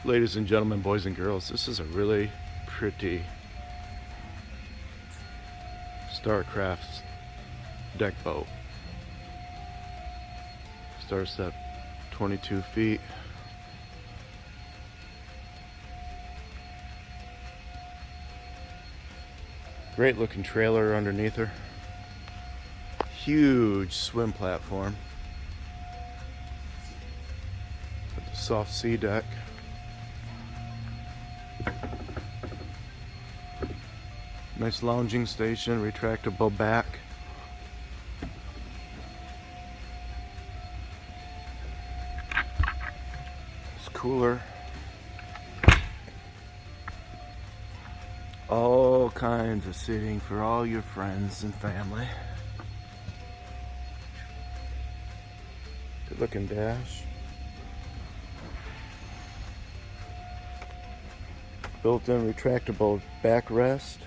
Ladies and gentlemen, boys and girls, this is a really pretty Starcraft deck boat. Starstep 22 feet. Great looking trailer underneath her. Huge swim platform. With the soft sea deck. Nice lounging station, retractable back. It's cooler. All kinds of seating for all your friends and family. Good looking dash. Built-in retractable backrest.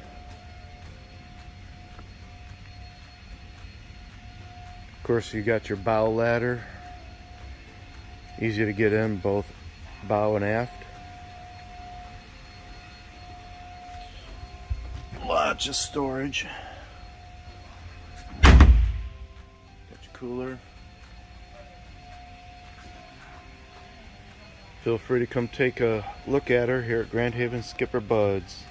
Of course, you got your bow ladder. Easy to get in both bow and aft. Lots of storage. Got your cooler. Feel free to come take a look at her here at Grand Haven SkipperBud's.